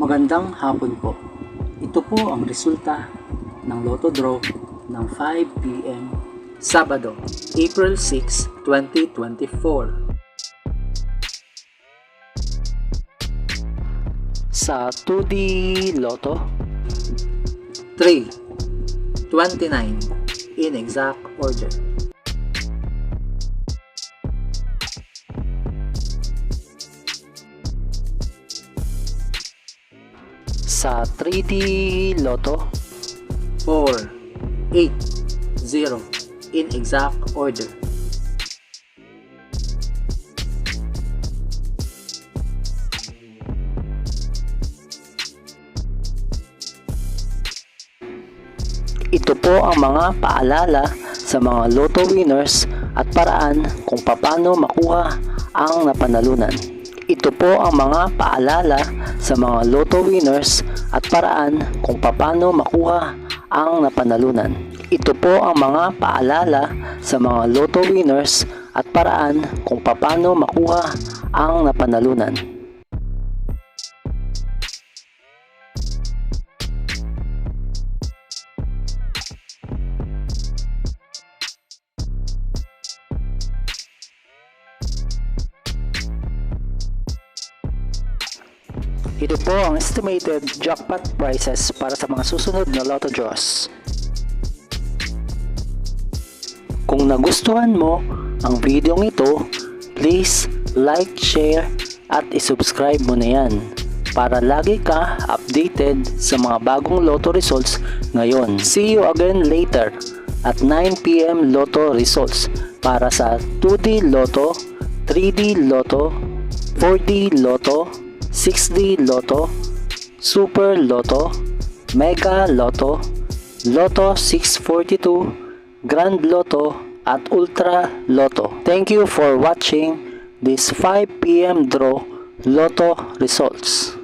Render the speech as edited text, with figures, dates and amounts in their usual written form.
Magandang hapon po. Ito po ang resulta ng Lotto Draw ng 5 PM Sabado, April 6, 2024. Sa 2D Lotto, 3, 29 in exact order. Sa 3D Lotto, 4, 8, 0 in exact order. Ito po ang mga paalala sa mga Lotto winners at paraan kung paano makuha ang napanalunan. Ito po ang mga paalala sa mga Lotto winners at paraan kung paano makuha ang napanalunan. Ito po ang mga paalala sa mga Lotto winners at paraan kung paano makuha ang napanalunan. Ito po ang estimated jackpot prices para sa mga susunod na Lotto draws. Kung nagustuhan mo ang video ito, please like, share at isubscribe mo na yan para lagi ka updated sa mga bagong Lotto results ngayon. See you again later at 9 PM Lotto results para sa 2D Lotto, 3D Lotto, 4D Lotto, 6D Lotto, Super Lotto, Mega Lotto, Lotto 642, Grand Lotto at Ultra Lotto. Thank you for watching this 5 PM draw Lotto results.